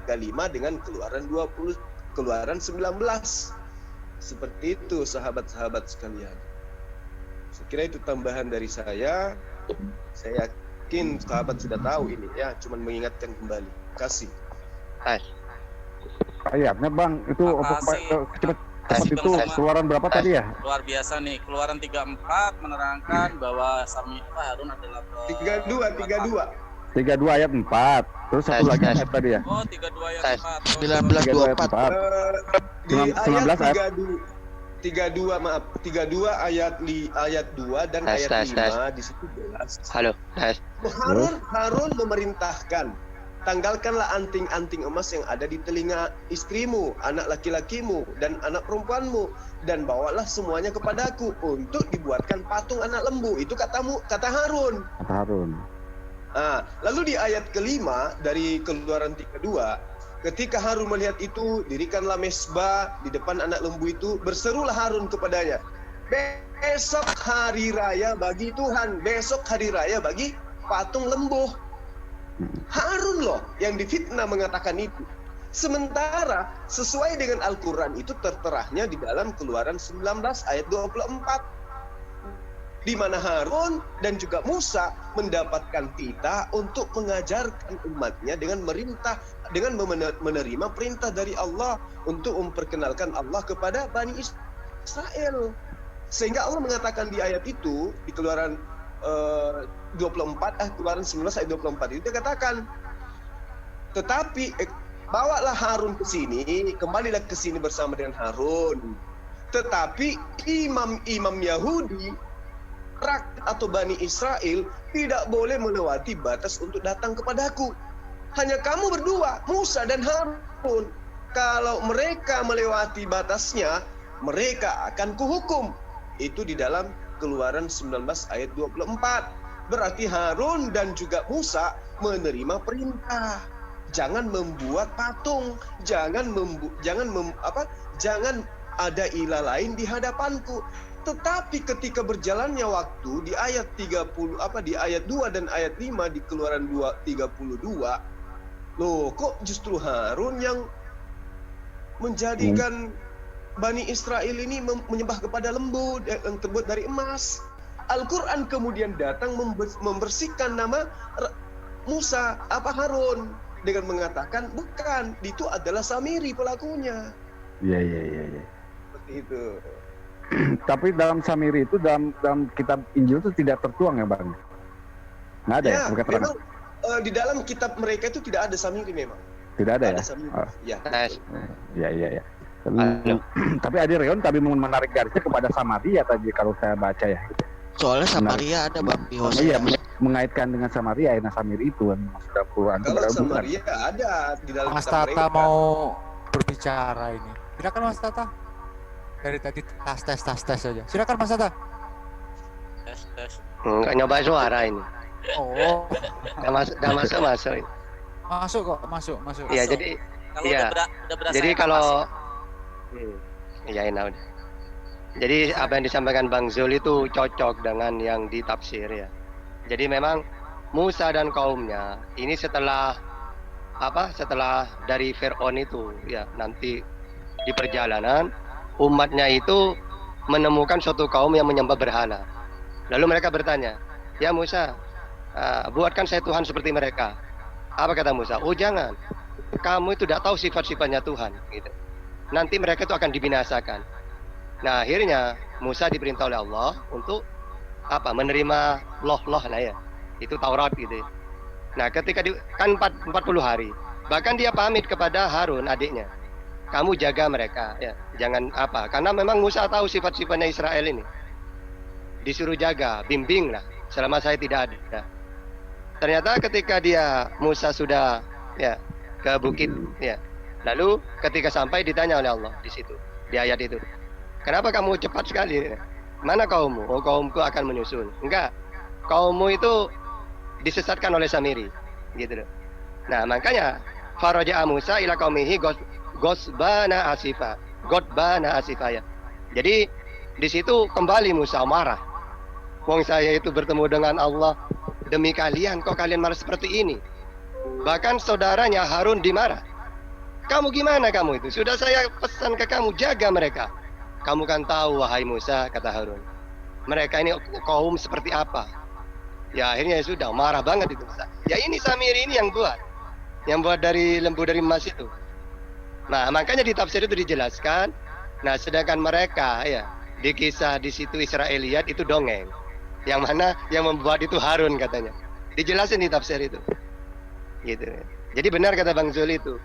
ke-5 dengan Keluaran 19. Seperti itu sahabat-sahabat sekalian. Saya kira itu tambahan dari saya. Saya yakin sahabat sudah tahu ini ya, cuman mengingatkan kembali. Terima kasih. Ayatnya Bang, itu cepat itu keluaran berapa tadi ya? Luar biasa nih, keluaran 34 menerangkan bahwa Harun adalah 32 ayat 4. Terus satu lagi ayat tadi ya? Oh, 32 ayat 4. 19 di 19 ayat 32 ayat 2 dan ayat 5 di situ jelas. Harun memerintahkan, tanggalkanlah anting-anting emas yang ada di telinga istrimu, anak laki-lakimu, dan anak perempuanmu, dan bawalah semuanya kepadaku untuk dibuatkan patung anak lembu. Itu kata Harun. Lalu di ayat kelima dari Keluaran 32, ketika Harun melihat itu, dirikanlah mesbah di depan anak lembu itu, berserulah Harun kepadanya, besok hari raya bagi Tuhan, besok hari raya bagi patung lembu. Harun loh yang difitnah mengatakan itu. Sementara sesuai dengan Al-Quran itu terterahnya di dalam Keluaran 19 ayat 24. Di mana Harun dan juga Musa mendapatkan titah untuk mengajarkan umatnya dengan menerima perintah dari Allah untuk memperkenalkan Allah kepada Bani Israel. Sehingga Allah mengatakan di ayat itu, di Keluaran Keluaran 19 ayat 24 itu dia katakan, tetapi bawalah Harun ke sini, kembalilah ke sini bersama dengan Harun. Tetapi imam-imam Yahudi rakyat atau Bani Israel tidak boleh melewati batas untuk datang kepadaku. Hanya kamu berdua, Musa dan Harun. Kalau mereka melewati batasnya, mereka akan kuhukum. Itu di dalam Keluaran 19 ayat 24. Berarti Harun dan juga Musa menerima perintah. Jangan membuat patung, jangan ada ilah lain di hadapanku. Tetapi ketika berjalannya waktu di ayat 30 di ayat 2 dan ayat 5 di Keluaran 32, loh kok justru Harun yang menjadikan Bani Israel ini menyembah kepada lembu yang terbuat dari emas. Al-Quran kemudian datang membersihkan nama Musa, Harun, dengan mengatakan bukan, itu adalah Samiri pelakunya. Iya. Seperti itu. Tapi dalam Samiri itu dalam kitab Injil itu tidak tertuang ya Bang? Nggak ada ya? Memang di dalam kitab mereka itu tidak ada Samiri memang. Tidak ada ya? Iya. Tapi Adi Reon tadi menarik garisnya kepada Samaria tadi kalau saya baca ya. Soalnya Samaria ada Bang di Hosea. Iya, mengaitkan dengan Samaria, Samiri itu kan sudah puluhan. Kalau Samaria ada di dalam Mas Tata mau berbicara ini. Silakan Mas Tata. Dari tadi tes saja. Silakan Mas Tata. Tes. Enggak nyoba suara ini. Oh. Udah masuk. Masuk kok, masuk. Iya, jadi jadi kalau iya enak udah. Jadi apa yang disampaikan Bang Zul itu cocok dengan yang ditafsir ya. Jadi memang Musa dan kaumnya ini setelah dari Fir'aun itu ya, nanti di perjalanan umatnya itu menemukan suatu kaum yang menyembah berhala. Lalu mereka bertanya, ya Musa, buatkan saya Tuhan seperti mereka. Apa kata Musa? Oh jangan, kamu itu tidak tahu sifat-sifatnya Tuhan gitu. Nanti mereka itu akan dibinasakan. Nah akhirnya Musa diperintah oleh Allah untuk menerima loh lah ya, itu Taurat gitu. Nah ketika kan 40 hari, bahkan dia pamit kepada Harun adiknya, kamu jaga mereka ya, jangan karena memang Musa tahu sifat-sifatnya Israel ini, disuruh jaga, bimbing lah selama saya tidak ada. Ternyata ketika Musa sudah ya ke bukit ya, lalu ketika sampai ditanya oleh Allah di situ di ayat itu, kenapa kamu cepat sekali? Mana kaummu? Oh kaumku akan menyusul. Enggak, kaummu itu disesatkan oleh Samiri gitu loh. Nah makanya faraja'a Musa ila qaumihi Godbana asifa ya. Jadi di situ kembali Musa marah. Wong saya itu bertemu dengan Allah, demi kalian kok kalian marah seperti ini. Bahkan saudaranya Harun dimarah. Kamu gimana kamu itu? Sudah saya pesan ke kamu, jaga mereka. Kamu kan tahu wahai Musa, kata Harun. Mereka ini kaum seperti apa? Ya akhirnya sudah marah banget itu Musa. Ya ini Samiri ini yang buat dari lembu dari emas itu. Nah makanya di tafsir itu dijelaskan. Nah sedangkan mereka ya di kisah di situ Israeliat itu dongeng. Yang mana yang membuat itu Harun katanya. Dijelasin di tafsir itu. Gitu. Jadi benar kata Bang Zul itu.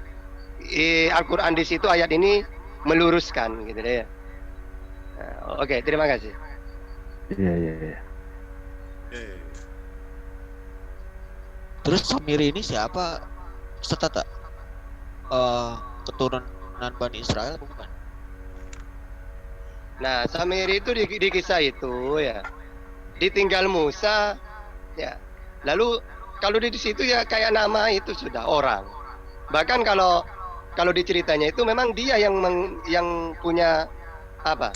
Al-Quran di situ ayat ini meluruskan gitu deh. Nah, Oke, terima kasih. Iya. Terus Samiri ini siapa? Ustaz tak? Keturunan Bani Israel apa bukan? Nah, Samiri itu di kisah itu ya ditinggal Musa ya. Lalu kalau di situ ya kayak nama itu sudah orang. Bahkan kalau di ceritanya itu memang dia yang punya apa?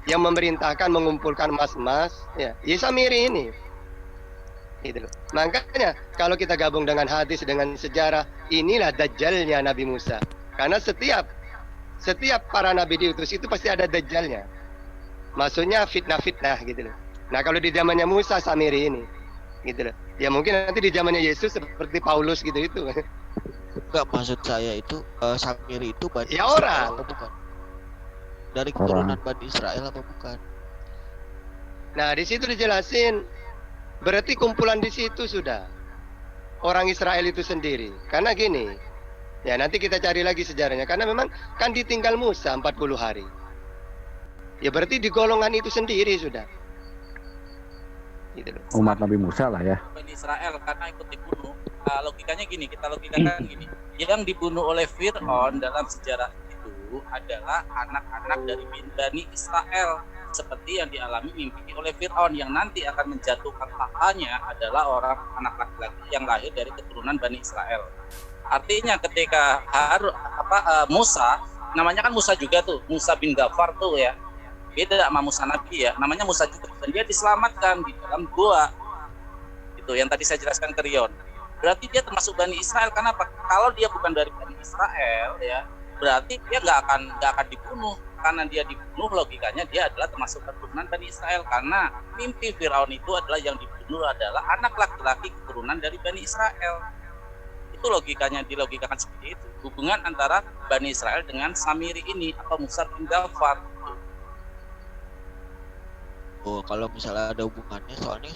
Yang memerintahkan mengumpulkan emas-emas ya. Ya Samiri ini. Gitu. Makanya kalau kita gabung dengan hadis dengan sejarah, inilah dajjalnya Nabi Musa. Karena setiap para nabi diutus itu pasti ada dajjalnya. Maksudnya fitnah-fitnah gitu loh. Nah, kalau di zamannya Musa Samiri ini gitu loh. Ya mungkin nanti di zamannya Yesus seperti Paulus gitu itu. Enggak, maksud saya itu Samiri itu Bani Ya Israel orang. apa bukan? Dari keturunan Bani Israel apa bukan? Nah, di situ dijelasin berarti kumpulan di situ sudah orang Israel itu sendiri. Karena gini, ya nanti kita cari lagi sejarahnya. Karena memang kan ditinggal Musa 40 hari. Ya berarti di golongan itu sendiri sudah. Gitu loh. Umat Nabi Musa lah ya. Bani Israel karena ikut dibunuh. Logikanya gini, kita logikakan gini. Yang dibunuh oleh Fir'aun dalam sejarah itu adalah anak-anak dari Bani Israel, seperti yang dialami mimpi oleh Fir'aun, yang nanti akan menjatuhkan tahtanya adalah orang anak laki-laki yang lahir dari keturunan Bani Israel. Artinya ketika Musa, namanya kan Musa juga tuh, Musa bin Ghafar tuh ya, beda sama Musa Nabi ya, namanya Musa juga, dan dia diselamatkan di dalam gua itu yang tadi saya jelaskan ke Rion. Berarti dia termasuk Bani Israel. Karena apa? Kalau dia bukan dari Bani Israel ya, berarti dia nggak akan dibunuh. Karena dia dibunuh, logikanya dia adalah termasuk keturunan Bani Israel. Karena mimpi Firaun itu adalah yang dibunuh adalah anak laki-laki keturunan dari Bani Israel. Itu logikanya, dilogikakan seperti itu. Hubungan antara Bani Israel dengan Samiri ini atau Musa bin Ghafar. Oh, kalau misalnya ada hubungannya, soalnya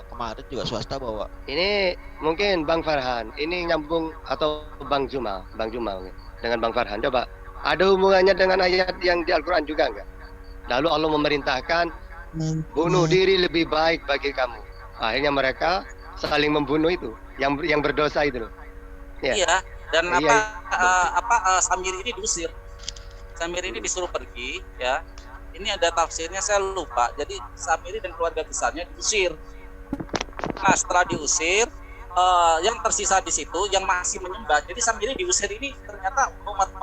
kemarin juga swasta bawa. Ini mungkin Bang Farhan, ini nyambung atau Bang Jumal dengan Bang Farhan. Coba, ada hubungannya dengan ayat yang di Al-Quran juga enggak? Lalu Allah memerintahkan bunuh diri lebih baik bagi kamu. Akhirnya mereka saling membunuh itu, yang berdosa itu loh. Ya. Iya, dan Iya, Samiri ini diusir. Samiri ini disuruh pergi ya. Ini ada tafsirnya, saya lupa. Jadi Samiri dan keluarga besarnya diusir. Nah, setelah diusir, yang tersisa di situ yang masih menyembah. Jadi Samiri diusir ini ternyata umat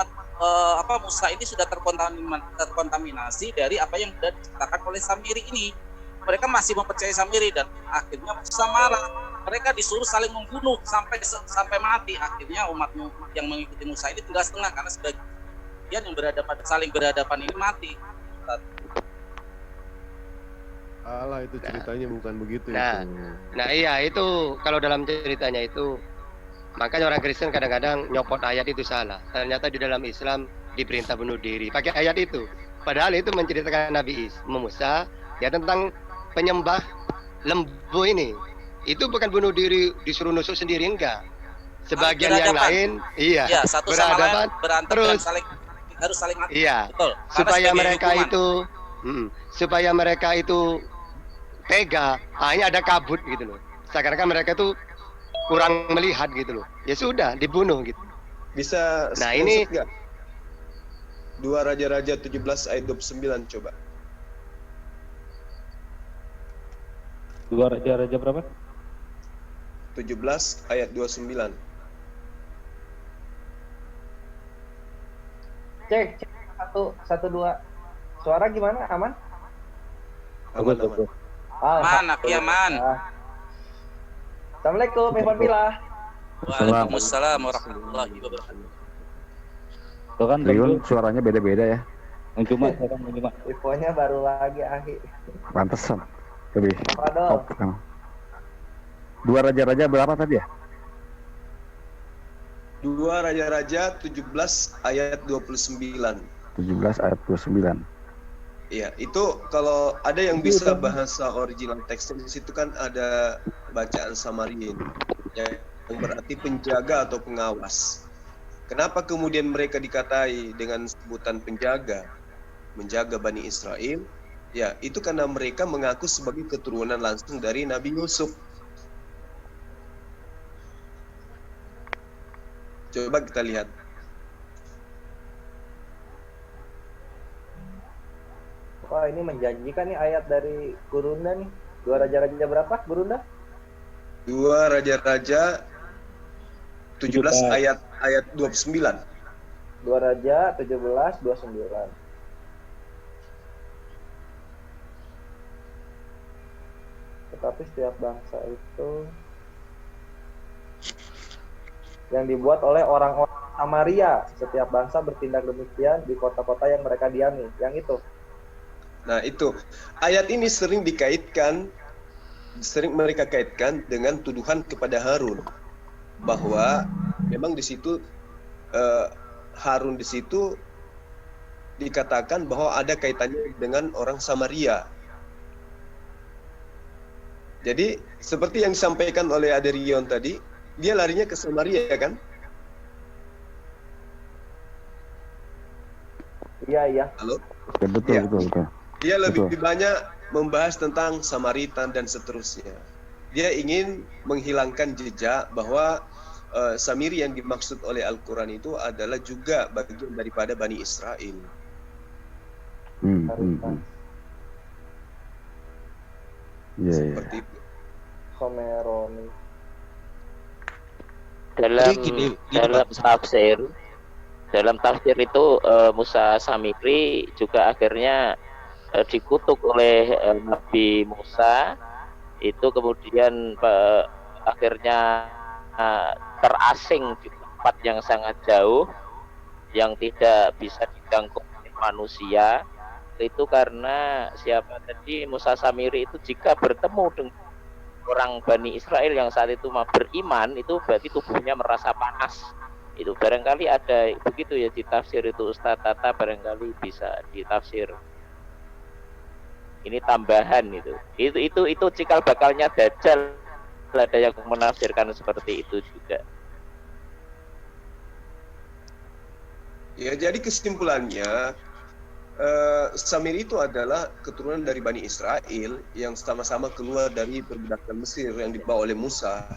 Musa ini sudah terkontaminasi dari apa yang sudah diciptakan oleh Samiri ini. Mereka masih mempercayai Samiri dan akhirnya Musa marah. Mereka disuruh saling membunuh sampai mati. Akhirnya umat yang mengikuti Musa ini tinggal setengah karena sebagian yang saling berhadapan ini mati. Alah, itu ceritanya bukan begitu. Nah iya itu kalau dalam ceritanya itu, makanya orang Kristen kadang-kadang nyopot ayat itu salah. Ternyata di dalam Islam diperintah bunuh diri pakai ayat itu. Padahal itu menceritakan Nabi Musa ya tentang penyembah lembu ini. Itu bukan bunuh diri disuruh nusuk sendiri, enggak. Sebagian yang lain iya ya, satu sama lain berantem terus dan harus saling mati. Iya. Betul. Supaya mereka itu tega, hanya ada kabut gitu loh. Seakan-akan mereka tuh kurang melihat gitu loh. Ya sudah, dibunuh gitu. Bisa Nah, ini nggak? 2 Raja-Raja 17 ayat 29 coba. 2 Raja-Raja berapa? 17 ayat 29. Cek 1 2. Suara gimana? Aman? Aman. Aman, Aman. Assalamualaikum, Evan Bila. Waalaikumsalam warahmatullahi wabarakatuh. Itu kan Rion tentu suaranya beda-beda ya. yang cuma saya kan cuma Infonya baru lagi akhir. Pantesan. Lebih Padahal top kan. Dua raja-raja berapa tadi ya? 2 Raja-Raja 17 ayat 29. 17 ayat 29. Iya, itu kalau ada yang bisa bahasa original teksnya di situ kan ada bacaan Samarin yang berarti penjaga atau pengawas. Kenapa kemudian mereka dikatai dengan sebutan penjaga, menjaga Bani Israel? Ya, itu karena mereka mengaku sebagai keturunan langsung dari Nabi Yusuf. Coba kita lihat. wah ini menjanjikan nih ayat dari Gurunda nih. 2 Raja-Raja berapa Gurunda? 2 Raja-Raja 17 ayat 29. 2 Raja 17 29. Tetapi setiap bangsa itu yang dibuat oleh orang-orang Samaria, setiap bangsa bertindak demikian di kota-kota yang mereka diami. Yang itu. Nah, itu ayat ini sering mereka kaitkan dengan tuduhan kepada Harun bahwa memang di situ Harun di situ dikatakan bahwa ada kaitannya dengan orang Samaria. Jadi seperti yang disampaikan oleh Aderion tadi, dia larinya ke Samaria kan? Iya. Halo? Ya, betul, Ya. betul. Dia lebih Betul. banyak membahas tentang Samaritan dan seterusnya. Dia ingin menghilangkan jejak bahwa Samiri yang dimaksud oleh Al-Quran itu adalah juga bagian daripada Bani Israel. Iya. Seperti itu. Someroni. Dalam tafsir itu Musa Samiri juga akhirnya dikutuk oleh Nabi Musa, itu kemudian akhirnya terasing di tempat yang sangat jauh yang tidak bisa dijangkau oleh manusia. Itu karena siapa tadi, Musa Samiri itu jika bertemu dengan orang Bani Israel yang saat itu beriman, itu berarti tubuhnya merasa panas. Itu barangkali ada begitu ya di tafsir itu, Ustadz Tata barangkali bisa ditafsir. Ini tambahan itu cikal bakalnya Dajjal, ada yang menafsirkan seperti itu juga. Ya, jadi kesimpulannya Samiri itu adalah keturunan dari Bani Israel yang sama-sama keluar dari perbudakan Mesir yang dibawa oleh Musa.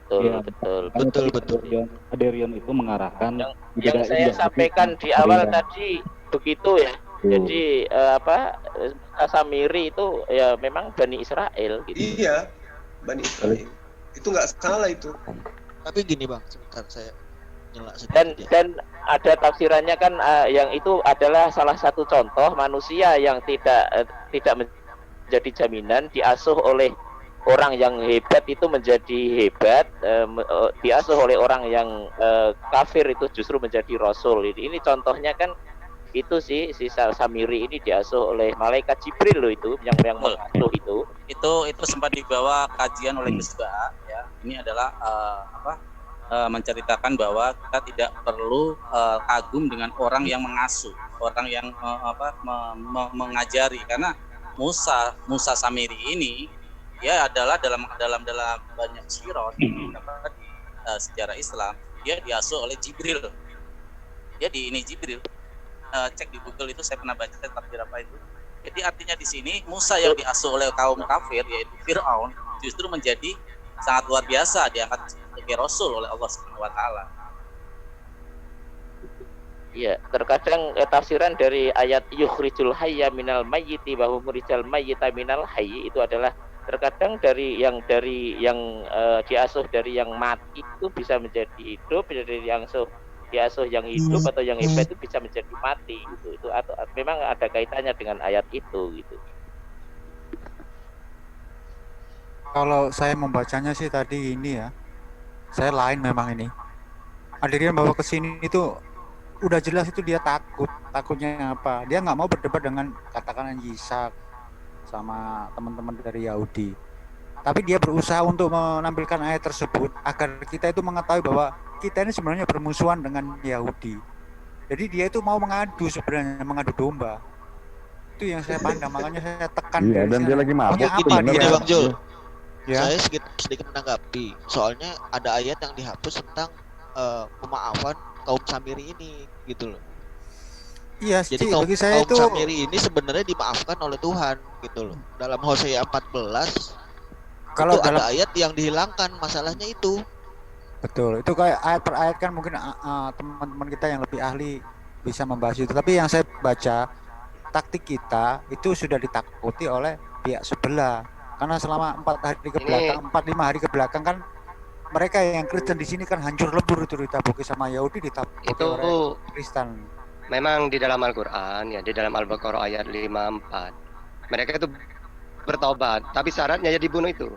Betul. Aderion itu mengarahkan yang saya sampaikan di awal tadi begitu ya. Jadi Samiri itu ya memang Bani Israel gitu. Iya, Bani Israel. Itu nggak salah itu. Tapi gini Bang, sebentar saya nyela sedikit ya. Dan ada tafsirannya kan yang itu adalah salah satu contoh manusia yang tidak menjadi jaminan, diasuh oleh orang yang hebat itu menjadi hebat, diasuh oleh orang yang kafir itu justru menjadi rasul. Ini contohnya kan itu si Samiri ini diasuh oleh malaikat Jibril loh, itu yang mengasuh itu sempat dibawa kajian oleh Misbah ya. Ini adalah menceritakan bahwa kita tidak perlu kagum dengan orang yang mengasuh, orang yang mengajari, karena Musa Samiri ini dia adalah dalam banyak sirot di sejarah Islam, dia diasuh oleh Jibril. Jibril. Cek di Google itu, saya pernah baca tafsir apa itu. Jadi artinya di sini Musa yang diasuh oleh kaum kafir yaitu Fir'aun justru menjadi sangat luar biasa, diangkat sebagai rasul oleh Allah Subhanahu wa taala. Iya, terkadang tafsiran dari ayat yukhrijul hayya minal mayyiti wa mukhrijal mayyita minal hayyi itu adalah terkadang dari yang diasuh dari yang mati itu bisa menjadi hidup, dari yang diasuh yang hidup atau yang hebat itu bisa menjadi mati gitu. Itu atau memang ada kaitannya dengan ayat itu gitu. Kalau saya membacanya sih tadi ini ya, saya lain memang ini. Adrian bawa ke sini itu udah jelas itu dia takutnya apa, dia nggak mau berdebat dengan katakan Yisak sama teman-teman dari Yahudi, tapi dia berusaha untuk menampilkan ayat tersebut agar kita itu mengetahui bahwa kita ini sebenarnya bermusuhan dengan Yahudi. Jadi dia itu mau mengadu domba. Itu yang saya pandang, makanya saya tekan. Iya, dan dia lagi mabuk. Apa Gini, dia? Bang Jul. Ya. Saya sedikit menanggapi. Soalnya ada ayat yang dihapus tentang pemaafan kaum Samiri ini gitu loh. Iya, Jadi bagi saya kaum itu Samiri ini sebenarnya dimaafkan oleh Tuhan gitu loh. Dalam Hosea 14 kalau itu dalam ada ayat yang dihilangkan, masalahnya itu. betul, itu kayak ayat per ayat kan mungkin teman-teman kita yang lebih ahli bisa membahas itu. Tapi yang saya baca, taktik kita itu sudah ditakuti oleh pihak sebelah. Karena selama 4 hari ke belakang, 4-5 hari ke belakang kan mereka yang Kristen di sini kan hancur lebur itu ditabuki sama Yahudi, ditabuki Itu oleh Kristen. memang di dalam Al-Qur'an ya, di dalam Al-Baqarah ayat 54. Mereka itu bertobat, tapi syaratnya ya dibunuh itu.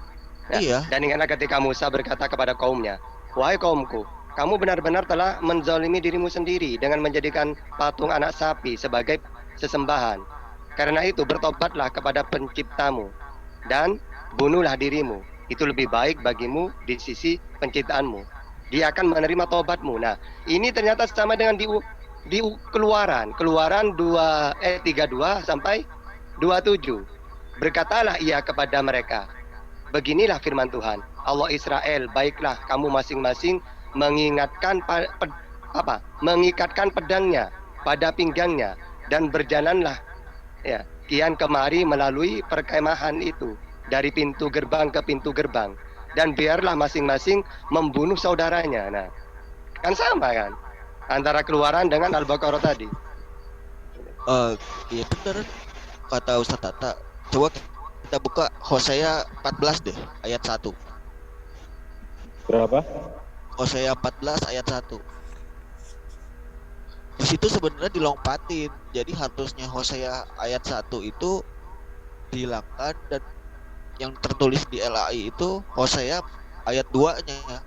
Ya. Iya. Dan ingatlah ketika Musa berkata kepada kaumnya, "Wahai kaumku, kamu benar-benar telah menzalimi dirimu sendiri dengan menjadikan patung anak sapi sebagai sesembahan. Karena itu bertobatlah kepada penciptamu dan bunuhlah dirimu. Itu lebih baik bagimu di sisi penciptaanmu. Dia akan menerima tobatmu." Nah, ini ternyata sama dengan di Keluaran 32 sampai 27. Berkatalah ia kepada mereka, "Beginilah firman Tuhan, Allah Israel, baiklah kamu masing-masing mengikatkan pedangnya pada pinggangnya dan berjalanlah ya kian kemari melalui perkemahan itu dari pintu gerbang ke pintu gerbang, dan biarlah masing-masing membunuh saudaranya." Nah, kan sama kan antara Keluaran dengan Al-Baqarah tadi. Iya bener kata Ustaz Tata. Coba kita buka Hosea 14 deh, ayat 1. Berapa? Hosea 14 ayat 1. Di situ sebenarnya dilompatin. Jadi harusnya Hosea ayat 1 itu dihilangkan dan yang tertulis di LAI itu Hosea ayat 2-nya.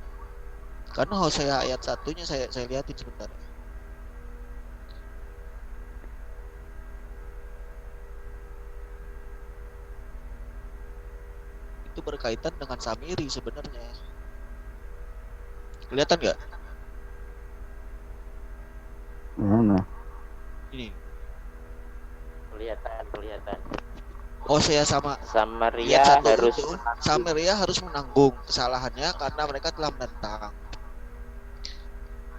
Karena Hosea ayat 1-nya saya lihatin sebentar. Itu berkaitan dengan Samiri sebenarnya. Kelihatan nggak? Mana? Ini. Kelihatan. Hosea sama Samaria ayat 1 harus itu, Samaria harus menanggung kesalahannya karena mereka telah menentang.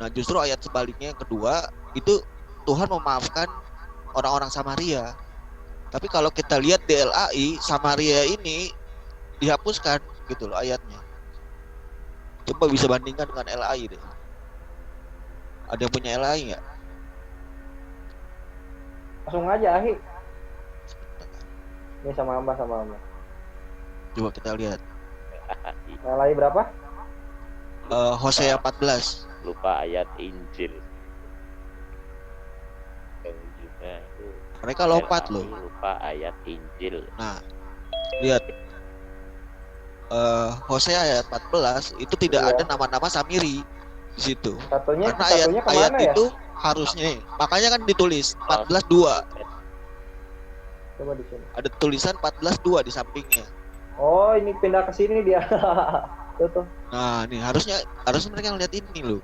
Nah, justru ayat sebaliknya yang kedua itu Tuhan memaafkan orang-orang Samaria. Tapi kalau kita lihat di LAI, Samaria ini dihapuskan gitu loh ayatnya. Coba bisa bandingkan dengan LAI deh. Ada yang punya LAI nggak? Langsung aja Ahi. Ini sama Amba. Coba kita lihat. Nilai berapa? Hosea 14. lupa ayat Injil. Dan juga itu Mereka lompat loh. lupa ayat Injil. Nah, lihat Hosea ayat 14 itu tidak ada nama-nama Samiri di situ. Satunya Karena ayat kemana ya? itu harusnya, makanya kan ditulis 14:2. Coba di sini. Ada tulisan 14:2 di sampingnya. Oh, ini pindah ke sini dia. Tuh. Nah, nih harusnya mereka ngeliat ini loh.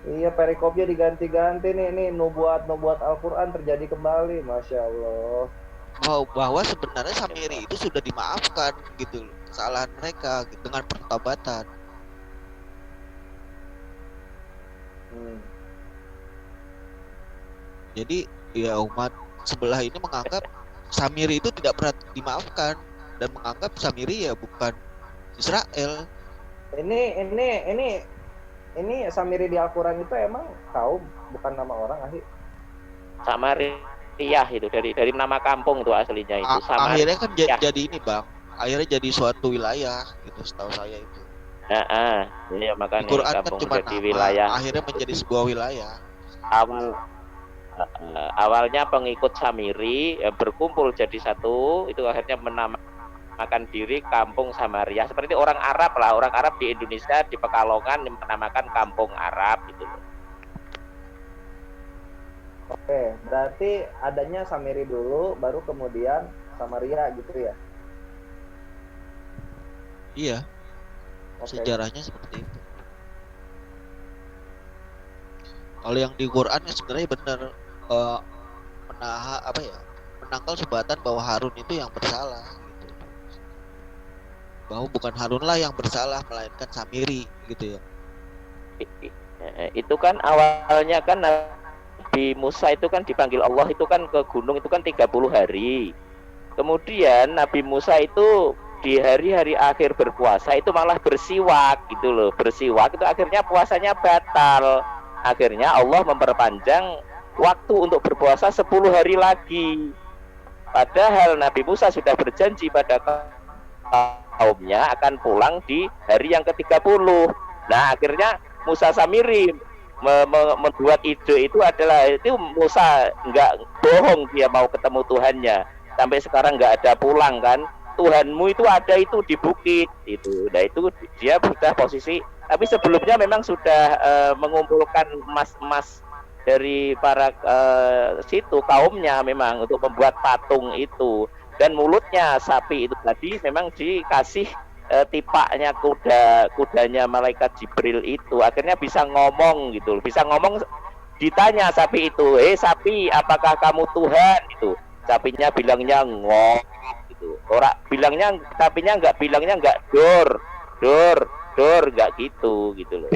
Iya, perikopnya diganti-ganti nih nubuat Al-Qur'an terjadi kembali, Masya Allah. Bahwa sebenarnya Samiri itu sudah dimaafkan gitu loh, kesalahan mereka gitu, dengan pertobatan. Jadi ya umat sebelah ini menganggap Samiri itu tidak pernah dimaafkan dan menganggap Samiri ya bukan Israel. Ini Samiri di Al-Qur'an itu emang kaum, bukan nama orang, Ahi. Samaria itu dari nama kampung itu aslinya itu. Akhirnya kan jadi ini Bang. Akhirnya jadi suatu wilayah gitu setahu saya itu. Iya makanya Di Quran kan kampung cuma jadi nama, wilayah. akhirnya menjadi sebuah wilayah. Awalnya pengikut Samiri berkumpul jadi satu, itu akhirnya menamakan menamakan diri Kampung Samaria. Seperti orang Arab lah, orang Arab di Indonesia di Pekalongan yang menamakan Kampung Arab gitu loh. Oke, berarti adanya Samiri dulu, baru kemudian Samaria gitu ya? Iya, Oke. sejarahnya seperti itu. Kalau yang di Quran ya sebenarnya benar, menangkal subatan bahwa Harun itu yang bersalah gitu. Bahwa bukan Harunlah yang bersalah melainkan Samiri gitu ya. Itu kan awalnya kan Nabi Musa itu kan dipanggil Allah itu kan ke gunung itu kan 30 hari. Kemudian Nabi Musa itu di hari-hari akhir berpuasa itu malah bersiwak gitu loh. Bersiwak itu akhirnya puasanya batal. Akhirnya Allah memperpanjang waktu untuk berpuasa 10 hari lagi. Padahal Nabi Musa sudah berjanji pada kaumnya akan pulang di hari yang ke-30. Nah, akhirnya Musa Samiri membuat ide itu adalah itu Musa nggak bohong, dia mau ketemu Tuhannya. Sampai sekarang nggak ada pulang kan. Tuhanmu itu ada itu di bukit itu. Nah, itu dia sudah posisi, tapi sebelumnya memang sudah mengumpulkan emas-emas dari para situ kaumnya memang untuk membuat patung itu. Dan mulutnya sapi itu tadi memang dikasih tipaknya kudanya malaikat Jibril itu, akhirnya bisa ngomong gitu, bisa ngomong. Ditanya sapi itu, sapi apakah kamu Tuhan? Itu sapinya bilangnya ngok gitu. Orang bilangnya, sapinya nggak dor nggak gitu loh.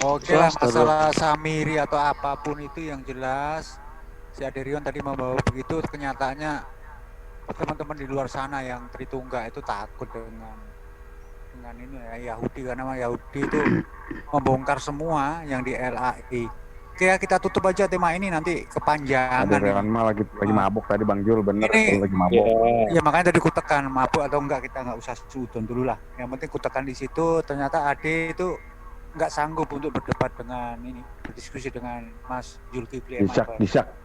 Oke lah, masalah Samiri atau apapun itu yang jelas si Aderion tadi membawa begitu, kenyataannya teman-teman di luar sana yang Tritungga itu takut dengan ini ya, Yahudi, karena Yahudi itu membongkar semua yang di LAI. Oke ya, kita tutup aja tema ini, nanti kepanjangan. Aderion mah lagi mabuk tadi Bang Jul, bener ini, lagi mabuk. Ya makanya tadi kutekan mabuk atau enggak kita nggak usah sudon dulu lah. Yang penting kutekan di situ, ternyata Ade itu nggak sanggup untuk berdebat dengan ini, berdiskusi dengan Mas Zulkifli. Disak.